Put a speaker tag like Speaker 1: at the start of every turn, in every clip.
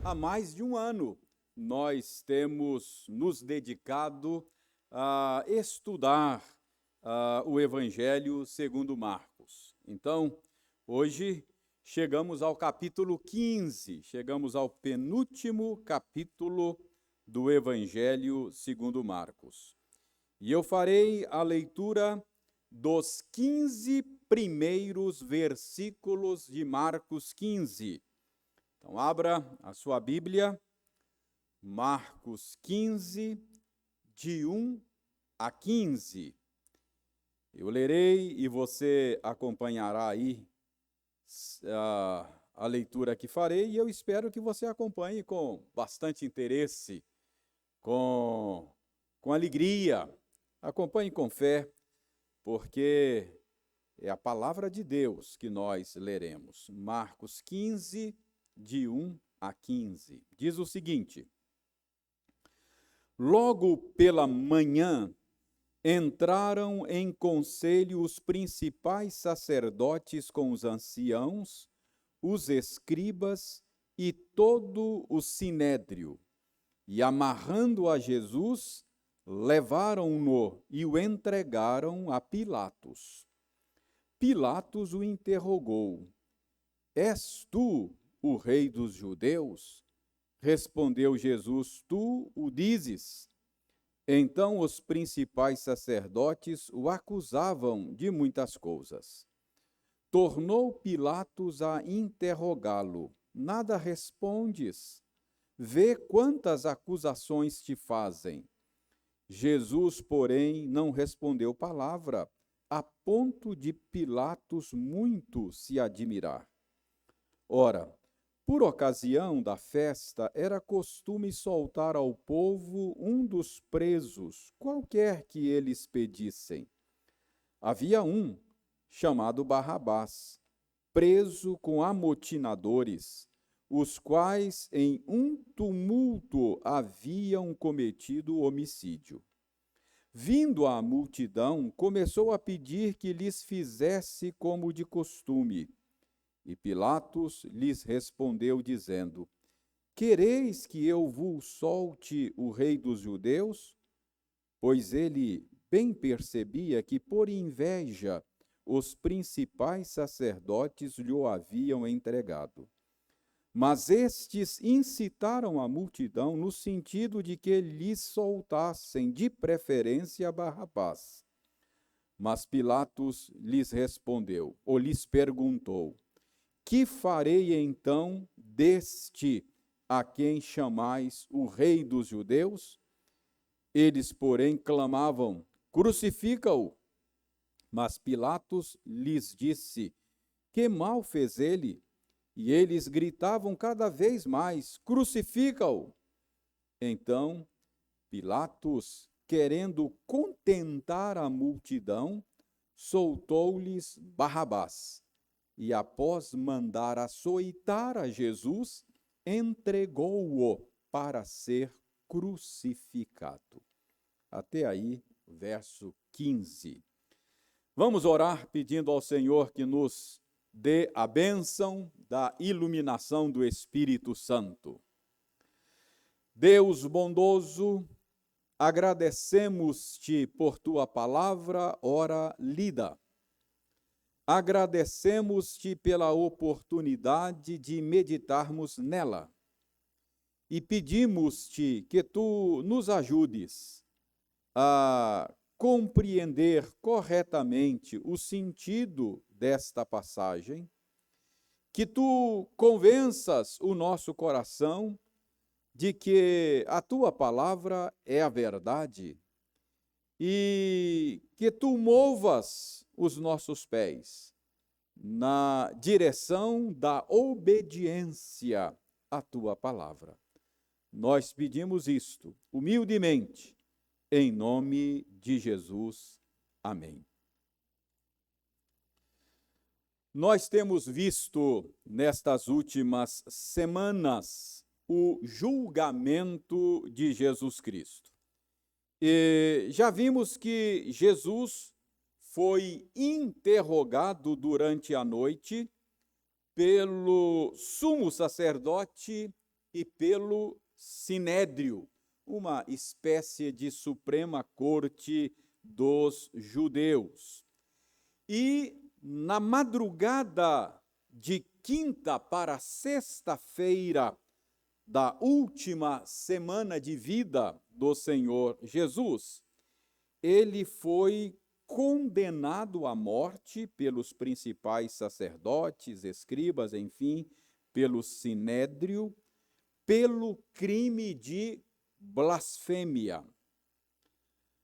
Speaker 1: há mais de um ano, nós temos nos dedicado a estudar o Evangelho segundo Marcos. Então, hoje chegamos ao capítulo 15, chegamos ao penúltimo capítulo do Evangelho segundo Marcos. E eu farei a leitura dos 15 primeiros versículos de Marcos 15. Então, abra a sua Bíblia, Marcos 15, de 1 a 15. Eu lerei e você acompanhará aí a leitura que farei, e eu espero que você acompanhe com bastante interesse, com alegria, acompanhe com fé, porque é a palavra de Deus que nós leremos. Marcos 15, de 1 a 15. Diz o seguinte: Logo pela manhã, entraram em conselho os principais sacerdotes com os anciãos, os escribas e todo o sinédrio, e amarrando a Jesus, levaram-no e o entregaram a Pilatos. Pilatos o interrogou: És tu o rei dos judeus? Respondeu Jesus: Tu o dizes. Então os principais sacerdotes o acusavam de muitas coisas. Tornou Pilatos a interrogá-lo: Nada respondes? Vê quantas acusações te fazem. Jesus, porém, não respondeu palavra, a ponto de Pilatos muito se admirar. Ora, por ocasião da festa, era costume soltar ao povo um dos presos, qualquer que eles pedissem. Havia um, chamado Barrabás, preso com amotinadores, os quais em um tumulto haviam cometido homicídio. Vindo a multidão, começou a pedir que lhes fizesse como de costume. E Pilatos lhes respondeu, dizendo: Quereis que eu vos solte o rei dos judeus? Pois ele bem percebia que, por inveja, os principais sacerdotes lhe o haviam entregado. Mas estes incitaram a multidão no sentido de que lhes soltassem, de preferência, Barrabás. Mas Pilatos lhes respondeu, ou lhes perguntou: Que farei então deste a quem chamais o rei dos judeus? Eles, porém, clamavam: Crucifica-o! Mas Pilatos lhes disse: Que mal fez ele? E eles gritavam cada vez mais: Crucifica-o! Então, Pilatos, querendo contentar a multidão, soltou-lhes Barrabás. E após mandar açoitar a Jesus, entregou-o para ser crucificado. Até aí, verso 15. Vamos orar pedindo ao Senhor que nos dê a bênção da iluminação do Espírito Santo. Deus bondoso, agradecemos-te por tua palavra, ora lida. Agradecemos-te pela oportunidade de meditarmos nela e pedimos-te que tu nos ajudes a compreender corretamente o sentido desta passagem, que tu convenças o nosso coração de que a tua palavra é a verdade e que tu movas os nossos pés na direção da obediência à tua palavra. Nós pedimos isto humildemente, em nome de Jesus. Amém. Nós temos visto nestas últimas semanas o julgamento de Jesus Cristo. E já vimos que Jesus foi interrogado durante a noite pelo sumo sacerdote e pelo Sinédrio, uma espécie de Suprema Corte dos judeus. E na madrugada de quinta para sexta-feira da última semana de vida do Senhor Jesus, ele foi condenado à morte pelos principais sacerdotes, escribas, enfim, pelo Sinédrio, pelo crime de blasfêmia.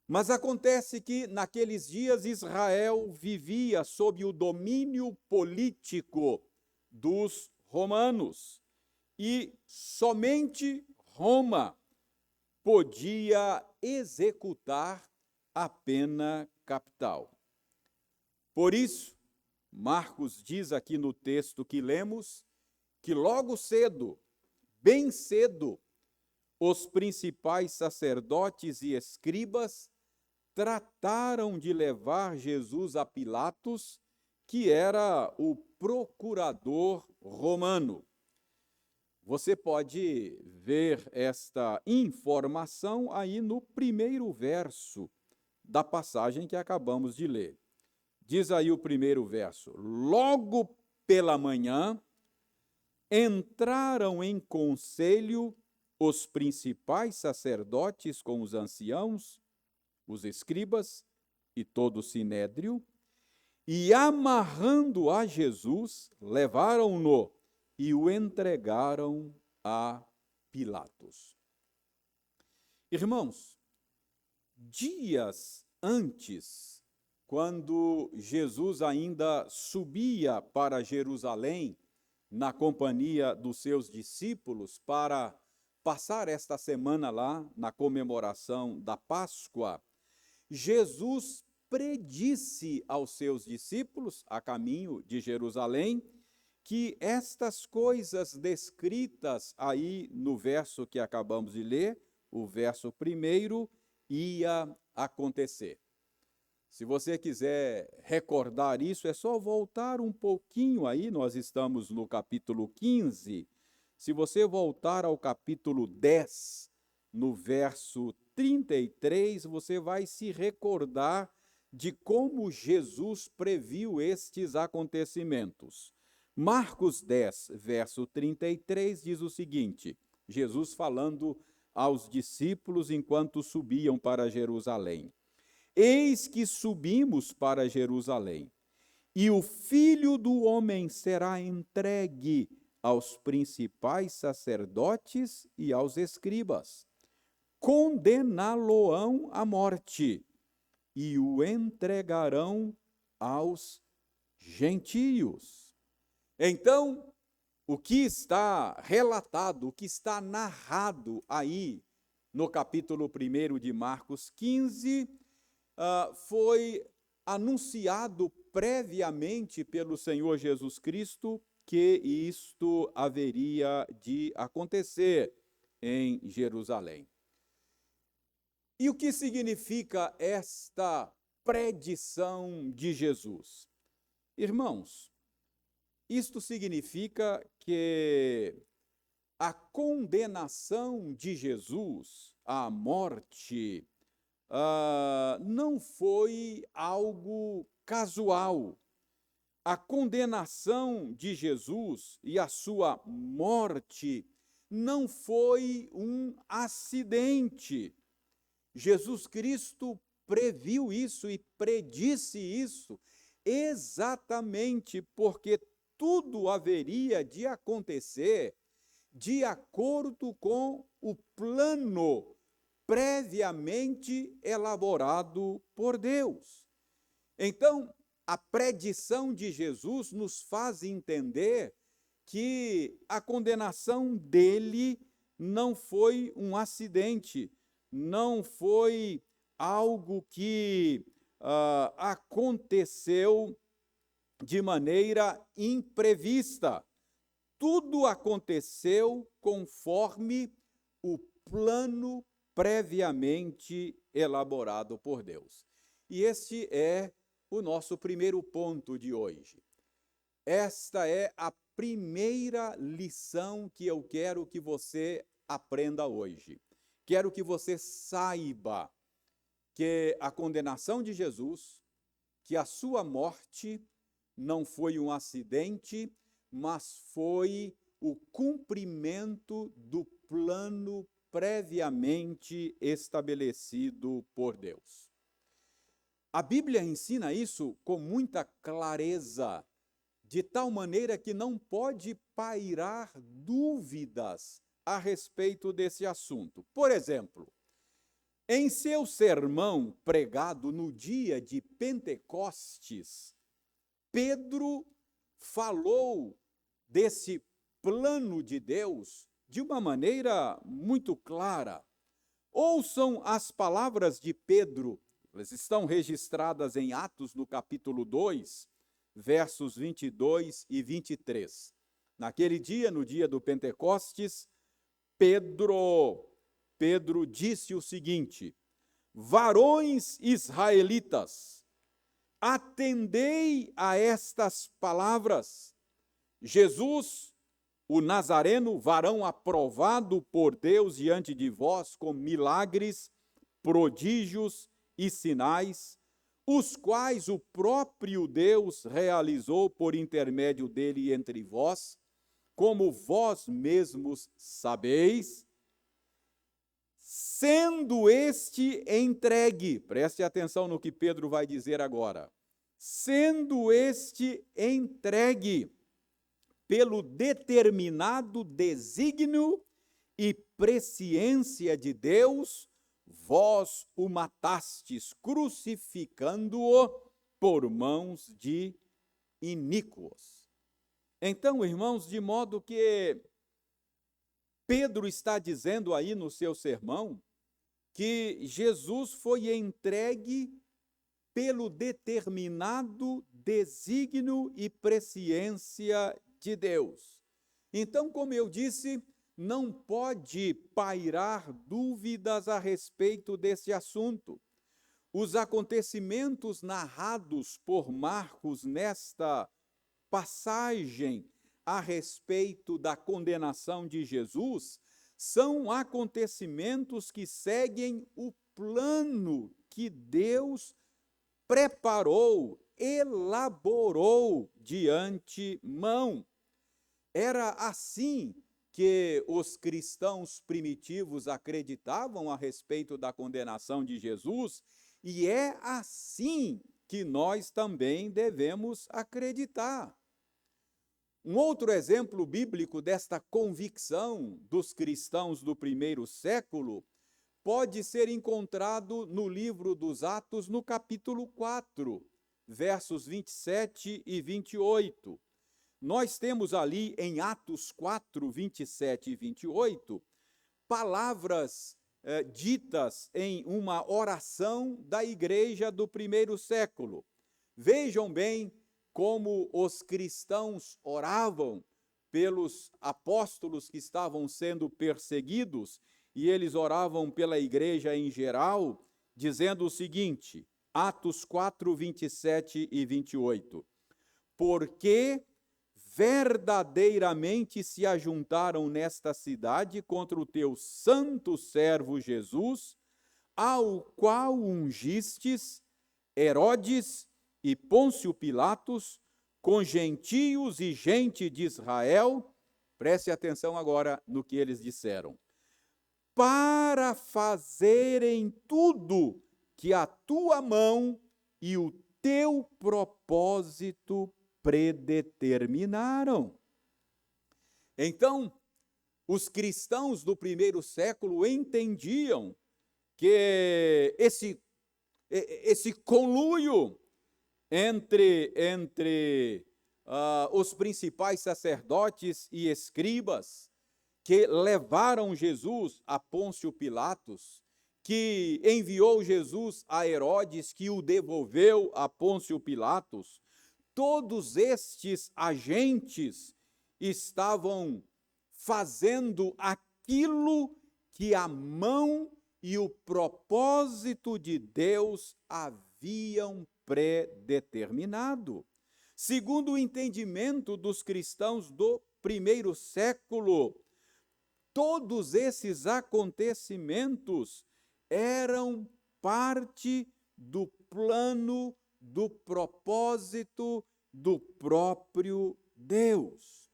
Speaker 1: Mas acontece que naqueles dias Israel vivia sob o domínio político dos romanos e somente Roma podia executar a pena capital. Por isso, Marcos diz aqui no texto que lemos que logo cedo, bem cedo, os principais sacerdotes e escribas trataram de levar Jesus a Pilatos, que era o procurador romano. Você pode ver esta informação aí no primeiro verso da passagem que acabamos de ler. Diz aí o primeiro verso: logo pela manhã, entraram em conselho os principais sacerdotes com os anciãos, os escribas e todo o sinédrio, e amarrando a Jesus, levaram-no e o entregaram a Pilatos. Irmãos, dias antes, quando Jesus ainda subia para Jerusalém, na companhia dos seus discípulos, para passar esta semana lá, na comemoração da Páscoa, Jesus predisse aos seus discípulos, a caminho de Jerusalém, que estas coisas descritas aí no verso que acabamos de ler, o verso 1, ia acontecer. Se você quiser recordar isso, é só voltar um pouquinho aí, nós estamos no capítulo 15. Se você voltar ao capítulo 10, no verso 33, você vai se recordar de como Jesus previu estes acontecimentos. Marcos 10, verso 33, diz o seguinte, Jesus falando aos discípulos enquanto subiam para Jerusalém. Eis que subimos para Jerusalém, e o Filho do Homem será entregue aos principais sacerdotes e aos escribas. Condená-lo-ão à morte, e o entregarão aos gentios. Então, o que está relatado, o que está narrado aí no capítulo 1 de Marcos 15, foi anunciado previamente pelo Senhor Jesus Cristo que isto haveria de acontecer em Jerusalém. E o que significa esta predição de Jesus? Irmãos, isto significa que a condenação de Jesus à morte não foi algo casual. A condenação de Jesus e a sua morte não foi um acidente. Jesus Cristo previu isso e predisse isso exatamente porque tudo haveria de acontecer de acordo com o plano previamente elaborado por Deus. Então, a predição de Jesus nos faz entender que a condenação dele não foi um acidente, não foi algo que aconteceu de maneira imprevista. Tudo aconteceu conforme o plano previamente elaborado por Deus. E este é o nosso primeiro ponto de hoje. Esta é a primeira lição que eu quero que você aprenda hoje. Quero que você saiba que a condenação de Jesus, que a sua morte não foi um acidente, mas foi o cumprimento do plano previamente estabelecido por Deus. A Bíblia ensina isso com muita clareza, de tal maneira que não pode pairar dúvidas a respeito desse assunto. Por exemplo, em seu sermão pregado no dia de Pentecostes, Pedro falou desse plano de Deus de uma maneira muito clara. Ouçam as palavras de Pedro, elas estão registradas em Atos, no capítulo 2, versos 22 e 23. Naquele dia, no dia do Pentecostes, Pedro disse o seguinte: varões israelitas, atendei a estas palavras. Jesus, o Nazareno, varão aprovado por Deus diante de vós com milagres, prodígios e sinais, os quais o próprio Deus realizou por intermédio dele entre vós, como vós mesmos sabeis, sendo este entregue, preste atenção no que Pedro vai dizer agora, sendo este entregue pelo determinado desígnio e presciência de Deus, vós o matastes, crucificando-o por mãos de iníquos. Então, irmãos, de modo que Pedro está dizendo aí no seu sermão que Jesus foi entregue pelo determinado desígnio e presciência de Deus. Então, como eu disse, não pode pairar dúvidas a respeito desse assunto. Os acontecimentos narrados por Marcos nesta passagem a respeito da condenação de Jesus são acontecimentos que seguem o plano que Deus preparou, elaborou de antemão. Era assim que os cristãos primitivos acreditavam a respeito da condenação de Jesus, e é assim que nós também devemos acreditar. Um outro exemplo bíblico desta convicção dos cristãos do primeiro século pode ser encontrado no livro dos Atos, no capítulo 4, versos 27 e 28. Nós temos ali em Atos 4, 27 e 28, palavras ditas em uma oração da igreja do primeiro século. Vejam bem como os cristãos oravam pelos apóstolos que estavam sendo perseguidos, e eles oravam pela igreja em geral, dizendo o seguinte, Atos 4, 27 e 28. Porque verdadeiramente se ajuntaram nesta cidade contra o teu santo servo Jesus, ao qual ungistes Herodes e Pôncio Pilatos, com gentios e gente de Israel, preste atenção agora no que eles disseram, para fazerem tudo que a tua mão e o teu propósito predeterminaram. Então, os cristãos do primeiro século entendiam que esse conluio entre os principais sacerdotes e escribas que levaram Jesus a Pôncio Pilatos, que enviou Jesus a Herodes, que o devolveu a Pôncio Pilatos, todos estes agentes estavam fazendo aquilo que a mão e o propósito de Deus haviam predeterminado. segundo o entendimento dos cristãos do primeiro século, todos esses acontecimentos eram parte do plano, do propósito do próprio Deus.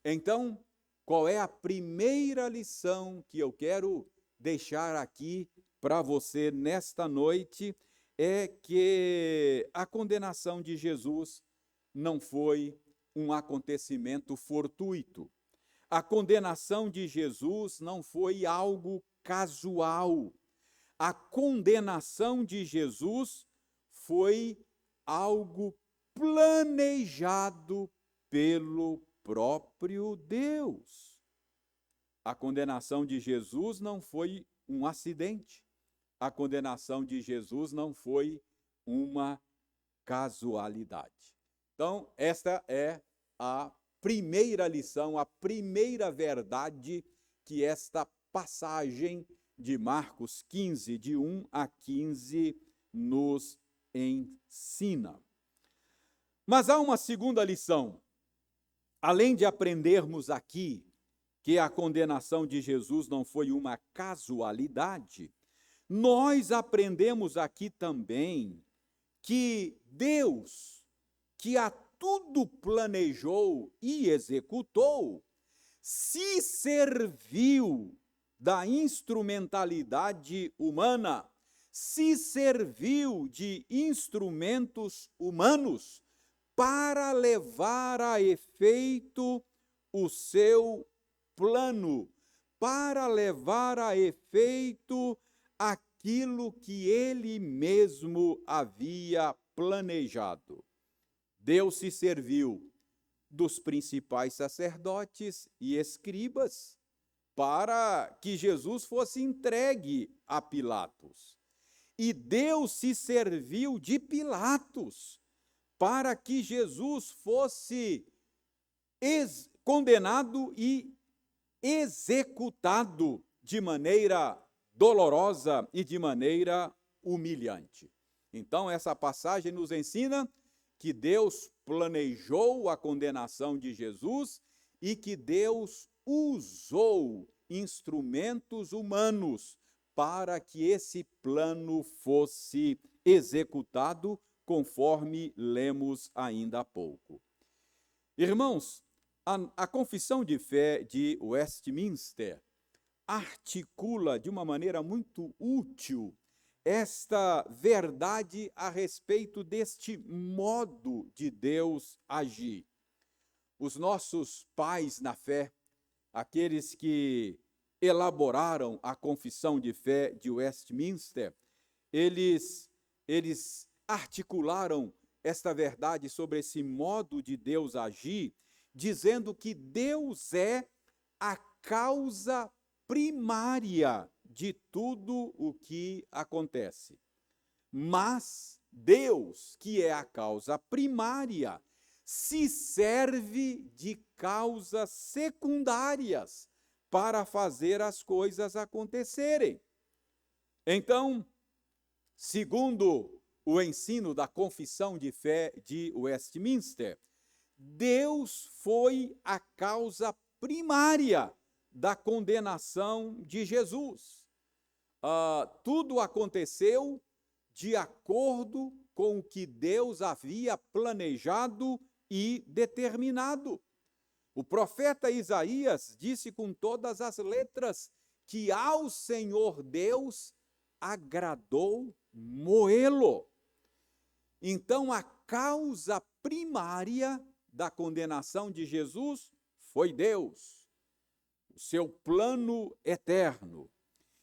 Speaker 1: Então, qual é a primeira lição que eu quero deixar aqui para você nesta noite? É que a condenação de Jesus não foi um acontecimento fortuito. A condenação de Jesus não foi algo casual. A condenação de Jesus foi algo planejado pelo próprio Deus. A condenação de Jesus não foi um acidente. A condenação de Jesus não foi uma casualidade. Então, esta é a primeira lição, a primeira verdade que esta passagem de Marcos 15, de 1 a 15, nos ensina. Mas há uma segunda lição. Além de aprendermos aqui que a condenação de Jesus não foi uma casualidade, nós aprendemos aqui também que Deus, que a tudo planejou e executou, se serviu da instrumentalidade humana, se serviu de instrumentos humanos para levar a efeito o seu plano, para levar a efeito aquilo que ele mesmo havia planejado. Deus se serviu dos principais sacerdotes e escribas para que Jesus fosse entregue a Pilatos. E Deus se serviu de Pilatos para que Jesus fosse condenado e executado de maneira dolorosa e de maneira humilhante. Então, essa passagem nos ensina que Deus planejou a condenação de Jesus e que Deus usou instrumentos humanos para que esse plano fosse executado, conforme lemos ainda há pouco. Irmãos, a Confissão de Fé de Westminster articula de uma maneira muito útil esta verdade a respeito deste modo de Deus agir. Os nossos pais na fé, aqueles que elaboraram a Confissão de Fé de Westminster, eles articularam esta verdade sobre esse modo de Deus agir, dizendo que Deus é a causa primária de tudo o que acontece. Mas Deus, que é a causa primária, se serve de causas secundárias para fazer as coisas acontecerem. Então, segundo o ensino da Confissão de Fé de Westminster, Deus foi a causa primária da condenação de Jesus. Tudo aconteceu de acordo com o que Deus havia planejado e determinado. O profeta Isaías disse com todas as letras que ao Senhor Deus agradou moê-lo. Então, a causa primária da condenação de Jesus foi Deus, o seu plano eterno.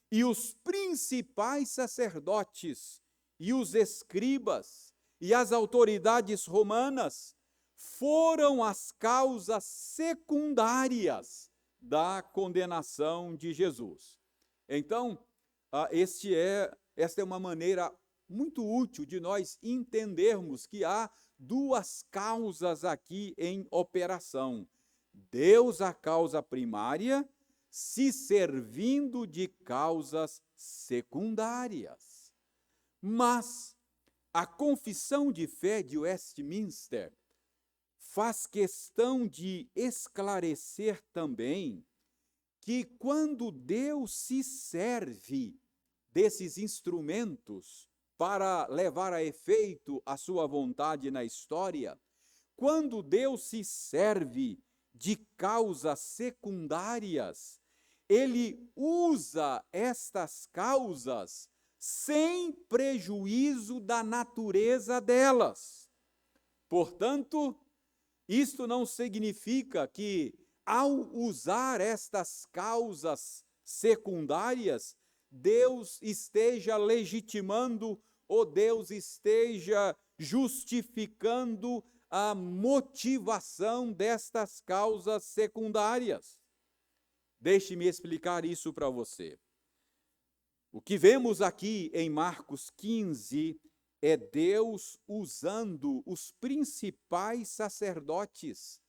Speaker 1: E os principais sacerdotes e os escribas e as autoridades romanas foram as causas secundárias da condenação de Jesus. Então, esta é uma maneira muito útil de nós entendermos que há duas causas aqui em operação. Deus, a causa primária, se servindo de causas secundárias. Mas a Confissão de Fé de Westminster faz questão de esclarecer também que quando Deus se serve desses instrumentos para levar a efeito a sua vontade na história, quando Deus se serve de causas secundárias, ele usa estas causas sem prejuízo da natureza delas. Portanto, isto não significa que, ao usar estas causas secundárias, Deus esteja legitimando ou Deus esteja justificando a motivação destas causas secundárias. Deixe-me explicar isso para você. O que vemos aqui em Marcos 15 é Deus usando os principais sacerdotes,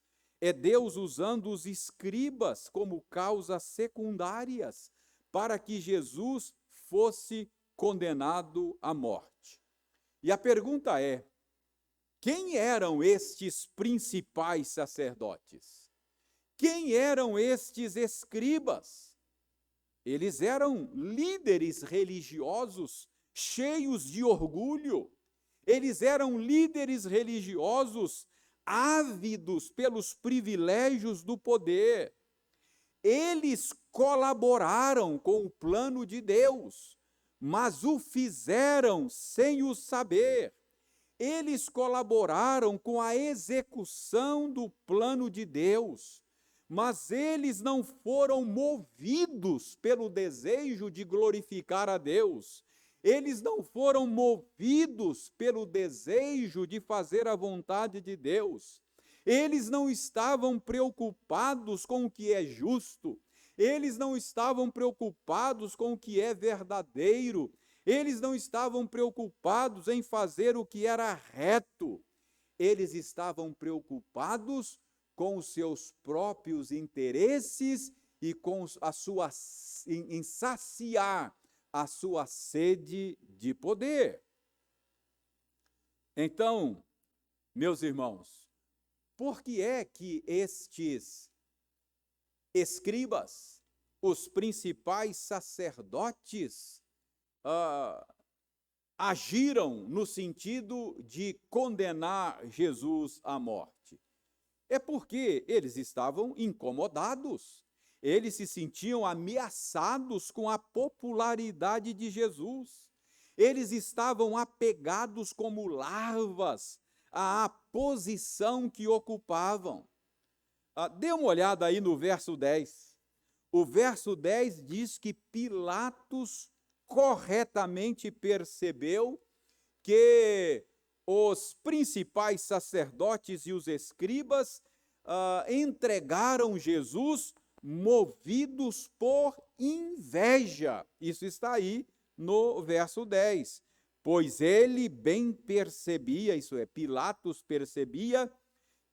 Speaker 1: é Deus usando os escribas como causas secundárias para que Jesus fosse condenado à morte. E a pergunta é: quem eram estes principais sacerdotes? Quem eram estes escribas? Eles eram líderes religiosos cheios de orgulho. Eles eram líderes religiosos ávidos pelos privilégios do poder. Eles colaboraram com o plano de Deus, mas o fizeram sem o saber. Eles colaboraram com a execução do plano de Deus, mas eles não foram movidos pelo desejo de glorificar a Deus. Eles não foram movidos pelo desejo de fazer a vontade de Deus. Eles não estavam preocupados com o que é justo. Eles não estavam preocupados com o que é verdadeiro. Eles não estavam preocupados em fazer o que era reto. Eles estavam preocupados com os seus próprios interesses e com em saciar a sua sede de poder. Então, meus irmãos, por que é que estes escribas, os principais sacerdotes, agiram no sentido de condenar Jesus à morte? É porque eles estavam incomodados. Eles se sentiam ameaçados com a popularidade de Jesus. Eles estavam apegados como larvas à posição que ocupavam. Dê uma olhada aí no verso 10. O verso 10 diz que Pilatos corretamente percebeu que os principais sacerdotes e os escribas entregaram Jesus movidos por inveja. Isso está aí no verso 10. Pois ele bem percebia, isso é, Pilatos percebia,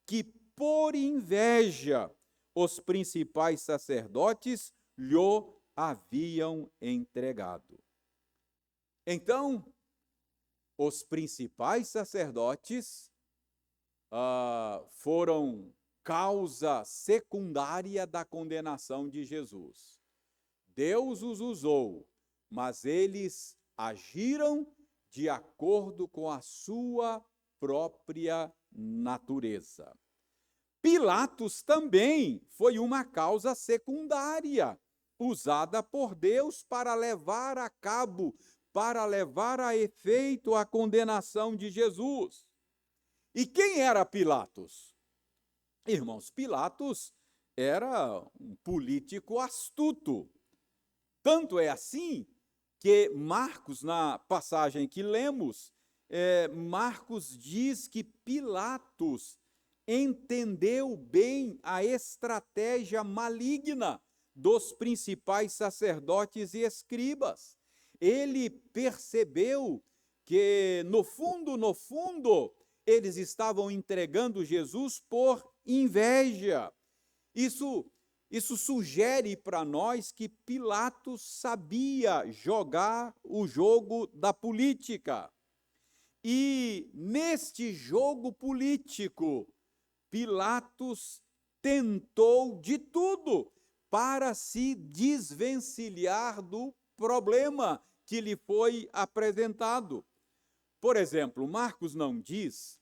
Speaker 1: que por inveja os principais sacerdotes lhe haviam entregado. Então, os principais sacerdotes foram causa secundária da condenação de Jesus. Deus os usou, mas eles agiram de acordo com a sua própria natureza. Pilatos também foi uma causa secundária, usada por Deus para levar a cabo, para levar a efeito a condenação de Jesus. E quem era Pilatos? Irmãos, Pilatos era um político astuto. Tanto é assim que Marcos, na passagem que lemos, Marcos diz que Pilatos entendeu bem a estratégia maligna dos principais sacerdotes e escribas. Ele percebeu que, no fundo, eles estavam entregando Jesus por inveja. Isso sugere para nós que Pilatos sabia jogar o jogo da política. E neste jogo político, Pilatos tentou de tudo para se desvencilhar do problema que lhe foi apresentado. Por exemplo, Marcos não diz,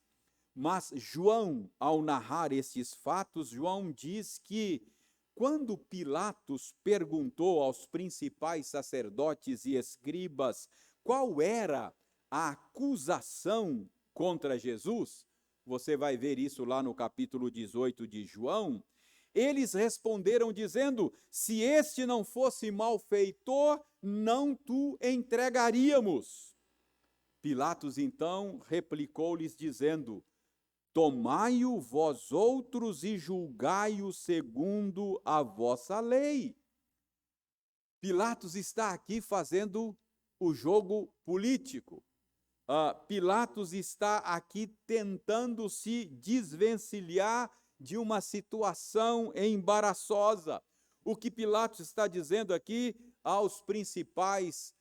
Speaker 1: mas João, ao narrar esses fatos, João diz que quando Pilatos perguntou aos principais sacerdotes e escribas qual era a acusação contra Jesus, você vai ver isso lá no capítulo 18 de João, eles responderam dizendo, se este não fosse malfeitor, não tu entregaríamos. Pilatos então replicou-lhes dizendo, tomai-o vós outros e julgai-o segundo a vossa lei. Pilatos está aqui fazendo o jogo político. Pilatos está aqui tentando se desvencilhar de uma situação embaraçosa. O que Pilatos está dizendo aqui aos principais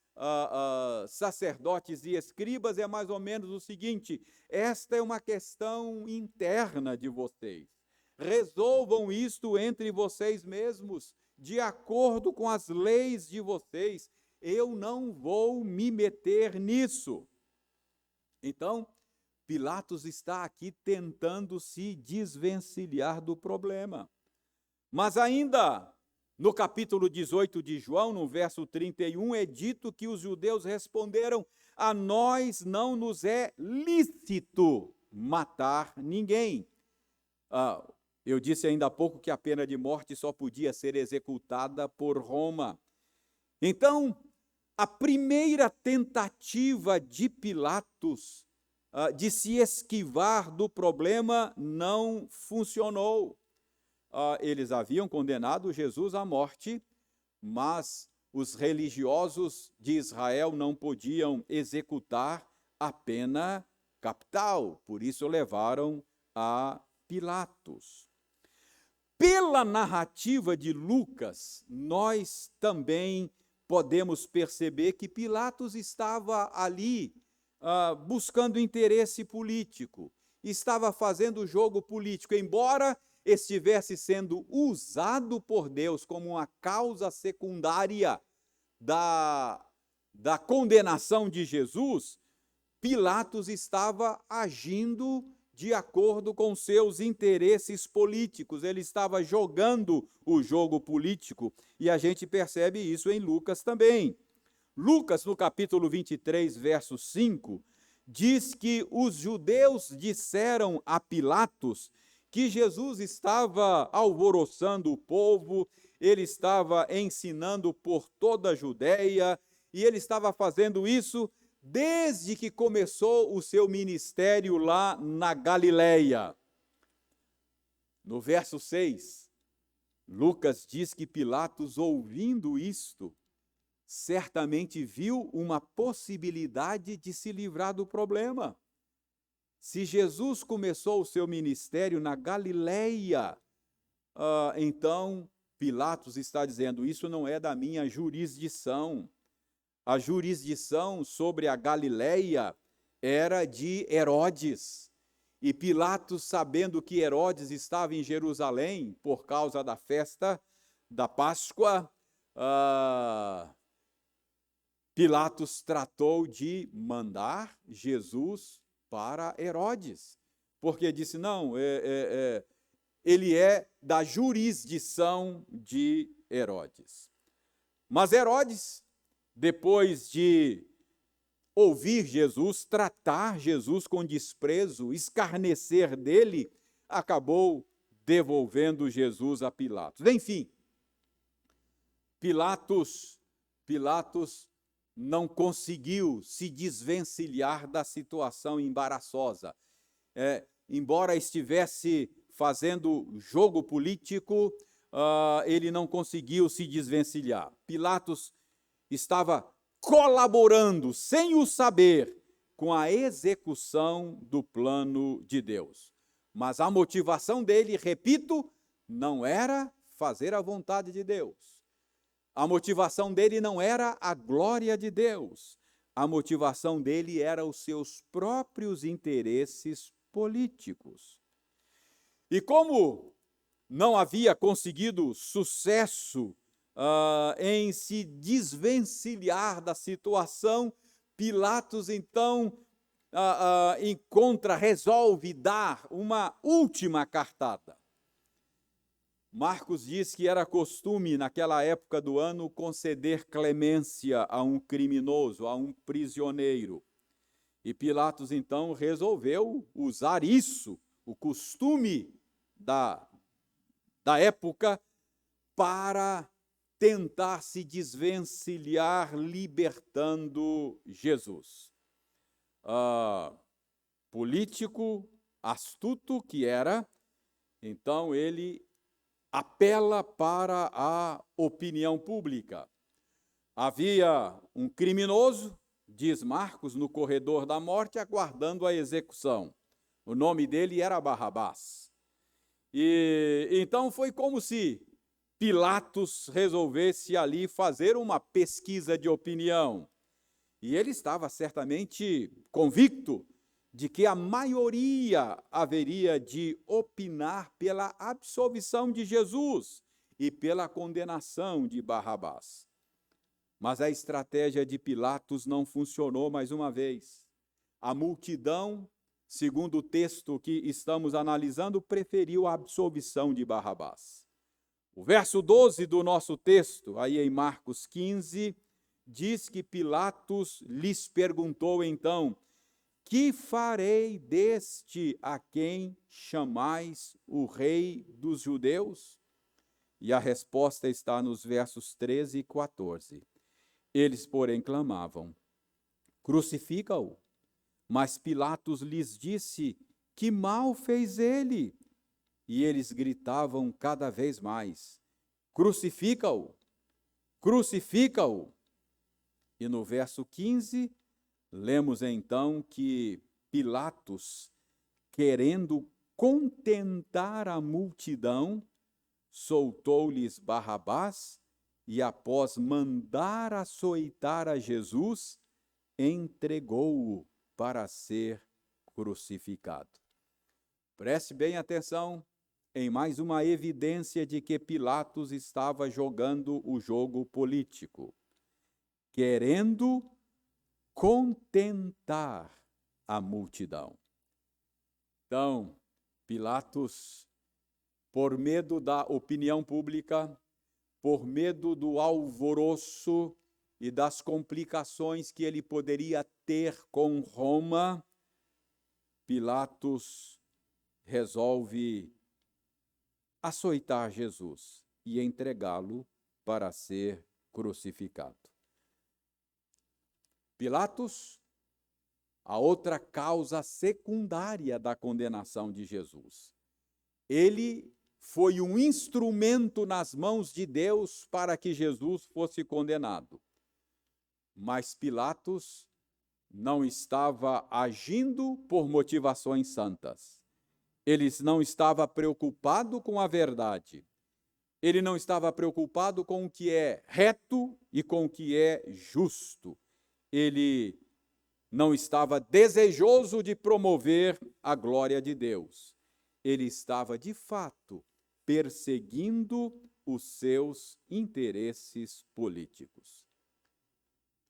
Speaker 1: sacerdotes e escribas é mais ou menos o seguinte, esta é uma questão interna de vocês. Resolvam isto entre vocês mesmos, de acordo com as leis de vocês. Eu não vou me meter nisso. Então, Pilatos está aqui tentando se desvencilhar do problema. Mas ainda no capítulo 18 de João, no verso 31, é dito que os judeus responderam, a nós não nos é lícito matar ninguém. Eu disse ainda há pouco que a pena de morte só podia ser executada por Roma. Então, a primeira tentativa de Pilatos de se esquivar do problema não funcionou. Eles haviam condenado Jesus à morte, mas os religiosos de Israel não podiam executar a pena capital, por isso levaram a Pilatos. Pela narrativa de Lucas, nós também podemos perceber que Pilatos estava ali buscando interesse político, estava fazendo jogo político, embora estivesse sendo usado por Deus como uma causa secundária da condenação de Jesus, Pilatos estava agindo de acordo com seus interesses políticos, ele estava jogando o jogo político, e a gente percebe isso em Lucas também. Lucas, no capítulo 23, verso 5, diz que os judeus disseram a Pilatos que Jesus estava alvoroçando o povo, ele estava ensinando por toda a Judéia, e ele estava fazendo isso desde que começou o seu ministério lá na Galileia. No verso 6, Lucas diz que Pilatos, ouvindo isto, certamente viu uma possibilidade de se livrar do problema. Se Jesus começou o seu ministério na Galileia, então Pilatos está dizendo, isso não é da minha jurisdição. A jurisdição sobre a Galileia era de Herodes. E Pilatos, sabendo que Herodes estava em Jerusalém por causa da festa da Páscoa, Pilatos tratou de mandar Jesus para Herodes, porque disse, não, ele é da jurisdição de Herodes. Mas Herodes, depois de ouvir Jesus, tratar Jesus com desprezo, escarnecer dele, acabou devolvendo Jesus a Pilatos. Enfim, Pilatos não conseguiu se desvencilhar da situação embaraçosa. Embora estivesse fazendo jogo político, ele não conseguiu se desvencilhar. Pilatos estava colaborando, sem o saber, com a execução do plano de Deus. Mas a motivação dele, repito, não era fazer a vontade de Deus. A motivação dele não era a glória de Deus. A motivação dele era os seus próprios interesses políticos. E como não havia conseguido sucesso em se desvencilhar da situação, Pilatos então resolve dar uma última cartada. Marcos diz que era costume, naquela época do ano, conceder clemência a um criminoso, a um prisioneiro. E Pilatos, então, resolveu usar isso, o costume da época, para tentar se desvencilhar, libertando Jesus. Político astuto que era, então ele apela para a opinião pública. Havia um criminoso, diz Marcos, no corredor da morte, aguardando a execução. O nome dele era Barrabás. E então foi como se Pilatos resolvesse ali fazer uma pesquisa de opinião. E ele estava certamente convicto de que a maioria haveria de opinar pela absolvição de Jesus e pela condenação de Barrabás. Mas a estratégia de Pilatos não funcionou mais uma vez. A multidão, segundo o texto que estamos analisando, preferiu a absolvição de Barrabás. O verso 12 do nosso texto, aí em Marcos 15, diz que Pilatos lhes perguntou então: que farei deste a quem chamais o rei dos judeus? E a resposta está nos versos 13 e 14. Eles, porém, clamavam: crucifica-o. Mas Pilatos lhes disse: que mal fez ele? E eles gritavam cada vez mais: crucifica-o, crucifica-o. E no verso 15, lemos então que Pilatos, querendo contentar a multidão, soltou-lhes Barrabás e, após mandar açoitar a Jesus, entregou-o para ser crucificado. Preste bem atenção em mais uma evidência de que Pilatos estava jogando o jogo político, querendo contentar a multidão. Então, Pilatos, por medo da opinião pública, por medo do alvoroço e das complicações que ele poderia ter com Roma, Pilatos resolve açoitar Jesus e entregá-lo para ser crucificado. Pilatos, a outra causa secundária da condenação de Jesus. Ele foi um instrumento nas mãos de Deus para que Jesus fosse condenado. Mas Pilatos não estava agindo por motivações santas. Ele não estava preocupado com a verdade. Ele não estava preocupado com o que é reto e com o que é justo. Ele não estava desejoso de promover a glória de Deus. Ele estava, de fato, perseguindo os seus interesses políticos.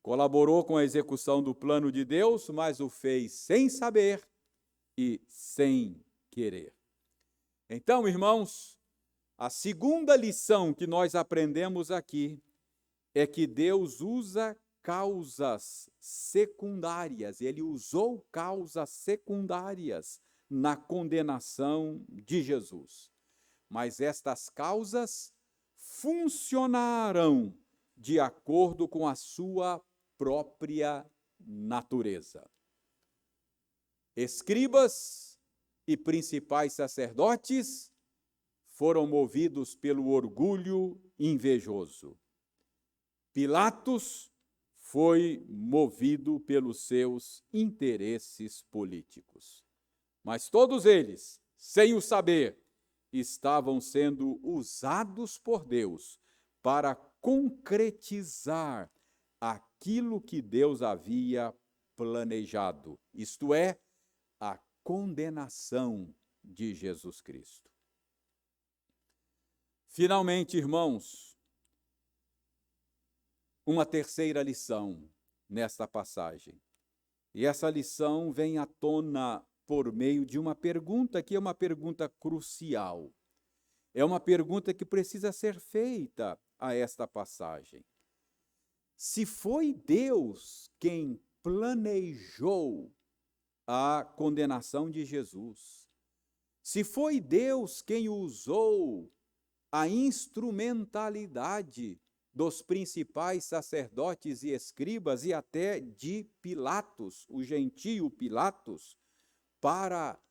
Speaker 1: Colaborou com a execução do plano de Deus, mas o fez sem saber e sem querer. Então, irmãos, a segunda lição que nós aprendemos aqui é que Deus usa causas secundárias. Ele usou causas secundárias na condenação de Jesus. Mas estas causas funcionaram de acordo com a sua própria natureza. Escribas e principais sacerdotes foram movidos pelo orgulho invejoso. Pilatos foi movido pelos seus interesses políticos. Mas todos eles, sem o saber, estavam sendo usados por Deus para concretizar aquilo que Deus havia planejado, isto é, a condenação de Jesus Cristo. Finalmente, irmãos, uma terceira lição nesta passagem. E essa lição vem à tona por meio de uma pergunta que é uma pergunta crucial. É uma pergunta que precisa ser feita a esta passagem. Se foi Deus quem planejou a condenação de Jesus, se foi Deus quem usou a instrumentalidade dos principais sacerdotes e escribas e até de Pilatos, o gentio Pilatos, para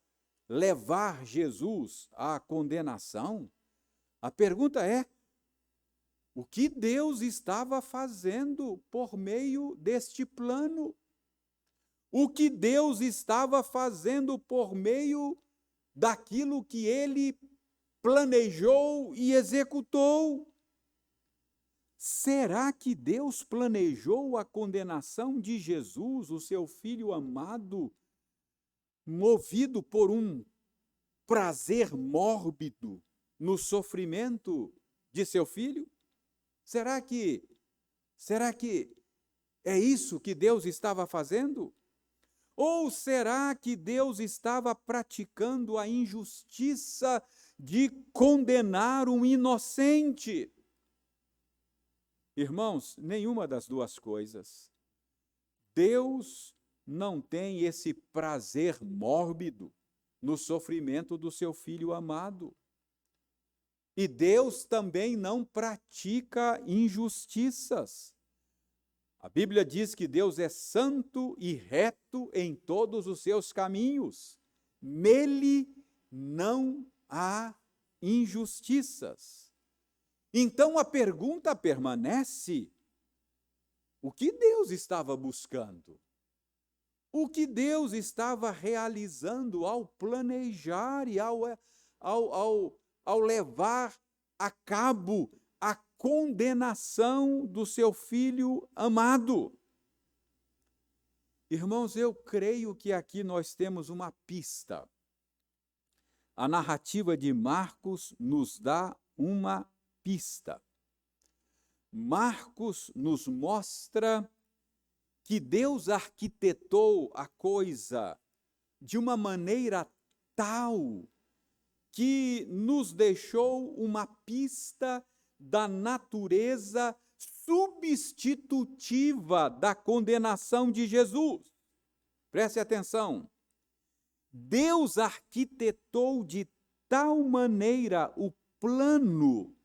Speaker 1: levar Jesus à condenação, a pergunta é: o que Deus estava fazendo por meio deste plano? O que Deus estava fazendo por meio daquilo que ele planejou e executou? Será que Deus planejou a condenação de Jesus, o seu filho amado, movido por um prazer mórbido no sofrimento de seu filho? Será que é isso que Deus estava fazendo? Ou será que Deus estava praticando a injustiça de condenar um inocente? Irmãos, nenhuma das duas coisas. Deus não tem esse prazer mórbido no sofrimento do seu filho amado. E Deus também não pratica injustiças. A Bíblia diz que Deus é santo e reto em todos os seus caminhos. Nele não há injustiças. Então a pergunta permanece: o que Deus estava buscando? O que Deus estava realizando ao planejar e ao levar a cabo a condenação do seu filho amado? Irmãos, eu creio que aqui nós temos uma pista. A narrativa de Marcos nos dá uma pista. Marcos nos mostra que Deus arquitetou a coisa de uma maneira tal que nos deixou uma pista da natureza substitutiva da condenação de Jesus. Preste atenção. Deus arquitetou de tal maneira o plano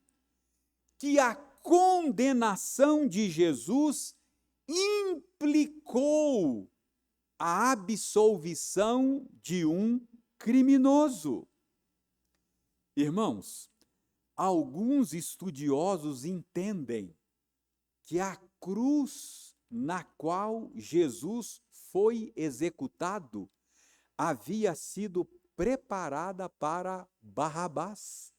Speaker 1: que a condenação de Jesus implicou a absolvição de um criminoso. Irmãos, alguns estudiosos entendem que a cruz na qual Jesus foi executado havia sido preparada para Barrabás.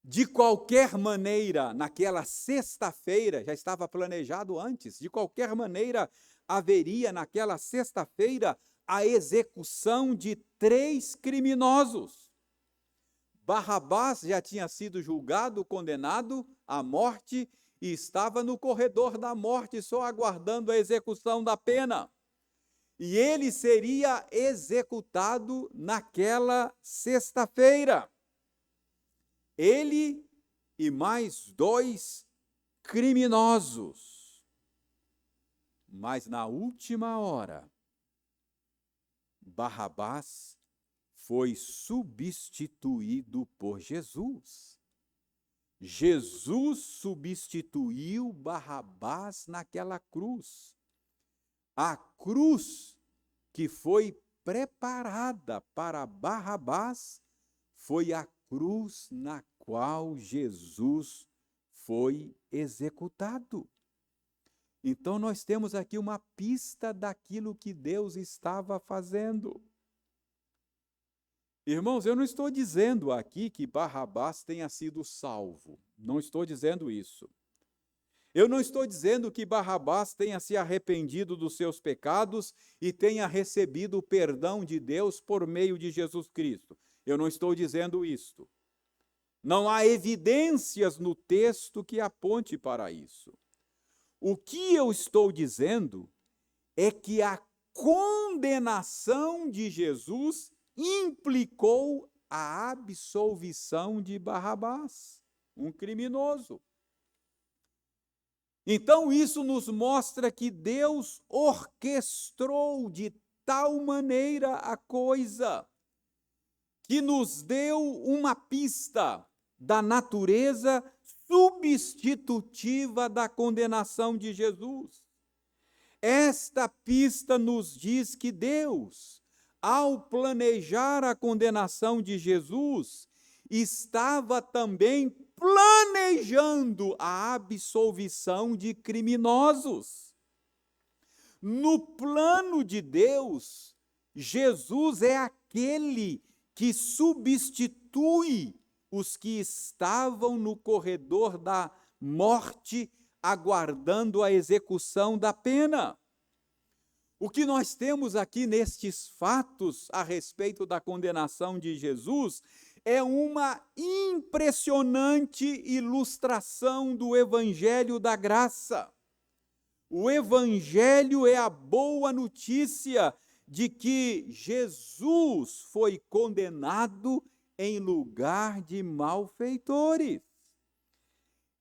Speaker 1: De qualquer maneira, naquela sexta-feira, já estava planejado antes, de qualquer maneira, haveria naquela sexta-feira a execução de 3 criminosos. Barrabás já tinha sido julgado, condenado à morte e estava no corredor da morte, só aguardando a execução da pena. E ele seria executado naquela sexta-feira. Ele e mais 2 criminosos. Mas na última hora, Barrabás foi substituído por Jesus. Jesus substituiu Barrabás naquela cruz. A cruz que foi preparada para Barrabás foi a cruz na qual Jesus foi executado. Então nós temos aqui uma pista daquilo que Deus estava fazendo. Irmãos, eu não estou dizendo aqui que Barrabás tenha sido salvo. Não estou dizendo isso. Eu não estou dizendo que Barrabás tenha se arrependido dos seus pecados e tenha recebido o perdão de Deus por meio de Jesus Cristo. Eu não estou dizendo isto. Não há evidências no texto que aponte para isso. O que eu estou dizendo é que a condenação de Jesus implicou a absolvição de Barrabás, um criminoso. Então, isso nos mostra que Deus orquestrou de tal maneira a coisa, que nos deu uma pista da natureza substitutiva da condenação de Jesus. Esta pista nos diz que Deus, ao planejar a condenação de Jesus, estava também planejando a absolvição de criminosos. No plano de Deus, Jesus é aquele que substitui os que estavam no corredor da morte, aguardando a execução da pena. O que nós temos aqui nestes fatos a respeito da condenação de Jesus é uma impressionante ilustração do Evangelho da Graça. O Evangelho é a boa notícia de que Jesus foi condenado em lugar de malfeitores.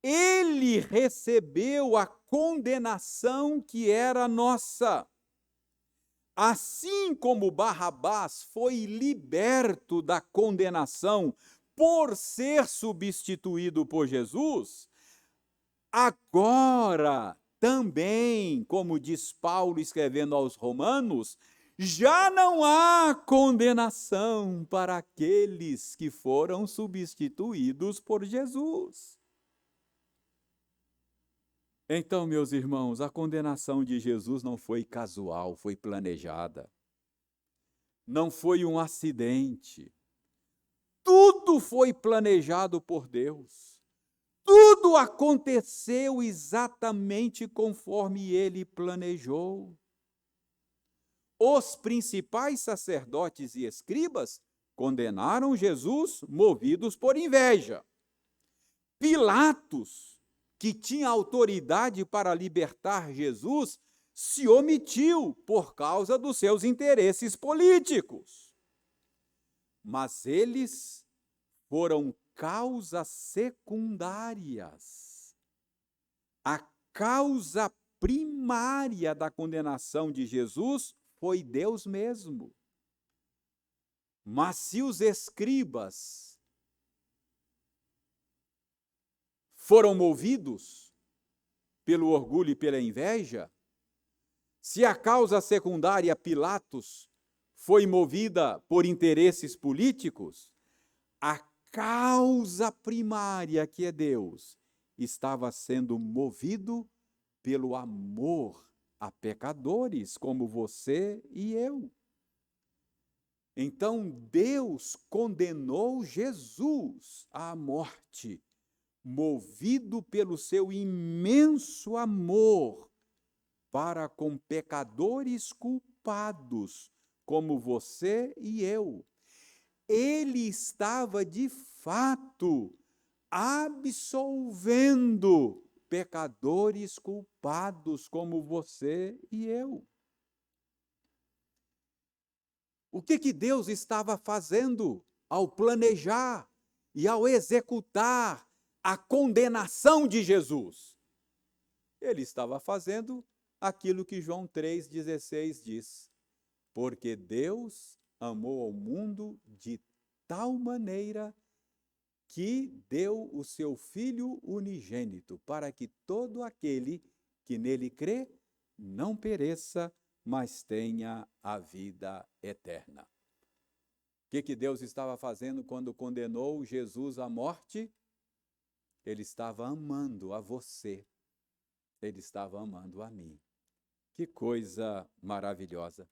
Speaker 1: Ele recebeu a condenação que era nossa. Assim como Barrabás foi liberto da condenação por ser substituído por Jesus, agora também, como diz Paulo escrevendo aos Romanos, já não há condenação para aqueles que foram substituídos por Jesus. Então, meus irmãos, a condenação de Jesus não foi casual, foi planejada. Não foi um acidente. Tudo foi planejado por Deus. Tudo aconteceu exatamente conforme ele planejou. Os principais sacerdotes e escribas condenaram Jesus movidos por inveja. Pilatos, que tinha autoridade para libertar Jesus, se omitiu por causa dos seus interesses políticos. Mas eles foram causas secundárias. A causa primária da condenação de Jesus foi Deus mesmo. Mas se os escribas foram movidos pelo orgulho e pela inveja, se a causa secundária Pilatos foi movida por interesses políticos, a causa primária, que é Deus, estava sendo movido pelo amor a pecadores como você e eu. Então Deus condenou Jesus à morte, movido pelo seu imenso amor para com pecadores culpados, como você e eu. Ele estava, de fato, absolvendo pecadores culpados, como você e eu. O que Deus estava fazendo ao planejar e ao executar a condenação de Jesus? Ele estava fazendo aquilo que João 3,16 diz: porque Deus amou ao mundo de tal maneira que deu o seu Filho unigênito, para que todo aquele que nele crê não pereça, mas tenha a vida eterna. O que Deus estava fazendo quando condenou Jesus à morte? Ele estava amando a você. Ele estava amando a mim. Que coisa maravilhosa!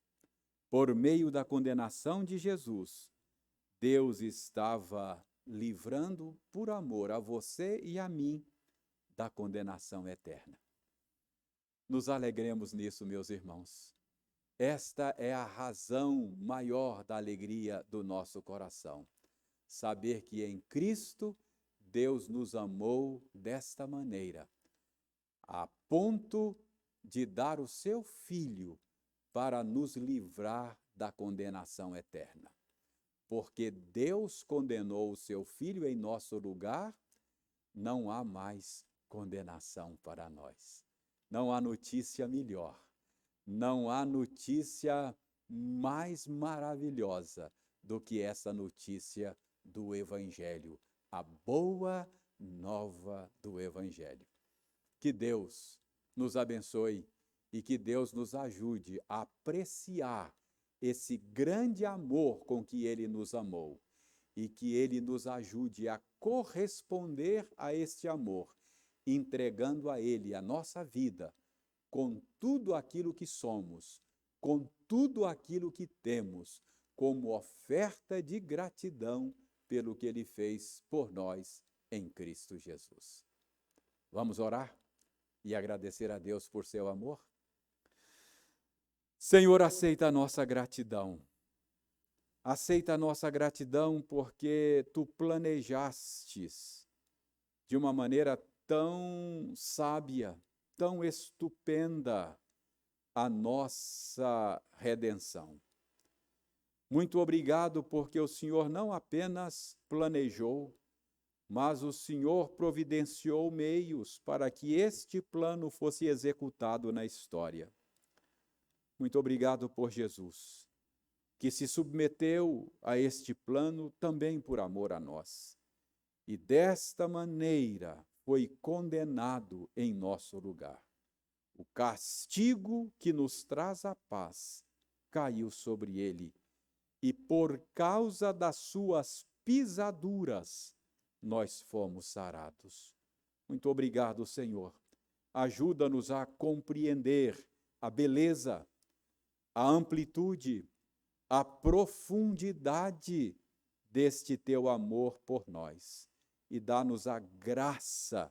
Speaker 1: Por meio da condenação de Jesus, Deus estava livrando por amor a você e a mim da condenação eterna. Nos alegremos nisso, meus irmãos. Esta é a razão maior da alegria do nosso coração. Saber que em Cristo Deus nos amou desta maneira, a ponto de dar o seu Filho para nos livrar da condenação eterna. Porque Deus condenou o seu Filho em nosso lugar, não há mais condenação para nós. Não há notícia melhor, não há notícia mais maravilhosa do que essa notícia do Evangelho, a boa nova do Evangelho. Que Deus nos abençoe e que Deus nos ajude a apreciar esse grande amor com que Ele nos amou e que Ele nos ajude a corresponder a este amor, entregando a Ele a nossa vida com tudo aquilo que somos, com tudo aquilo que temos, como oferta de gratidão pelo que Ele fez por nós em Cristo Jesus. Vamos orar e agradecer a Deus por seu amor? Senhor, aceita a nossa gratidão. Aceita a nossa gratidão porque Tu planejastes de uma maneira tão sábia, tão estupenda a nossa redenção. Muito obrigado porque o Senhor não apenas planejou, mas o Senhor providenciou meios para que este plano fosse executado na história. Muito obrigado por Jesus, que se submeteu a este plano também por amor a nós. E desta maneira foi condenado em nosso lugar. O castigo que nos traz a paz caiu sobre ele, e por causa das suas pisaduras nós fomos sarados. Muito obrigado, Senhor. Ajuda-nos a compreender a beleza, a amplitude, a profundidade deste teu amor por nós e dá-nos a graça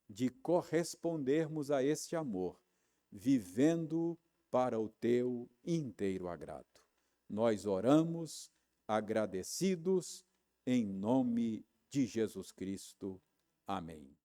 Speaker 1: de correspondermos a este amor, vivendo para o teu inteiro agrado. Nós oramos agradecidos em nome de Jesus Cristo. Amém.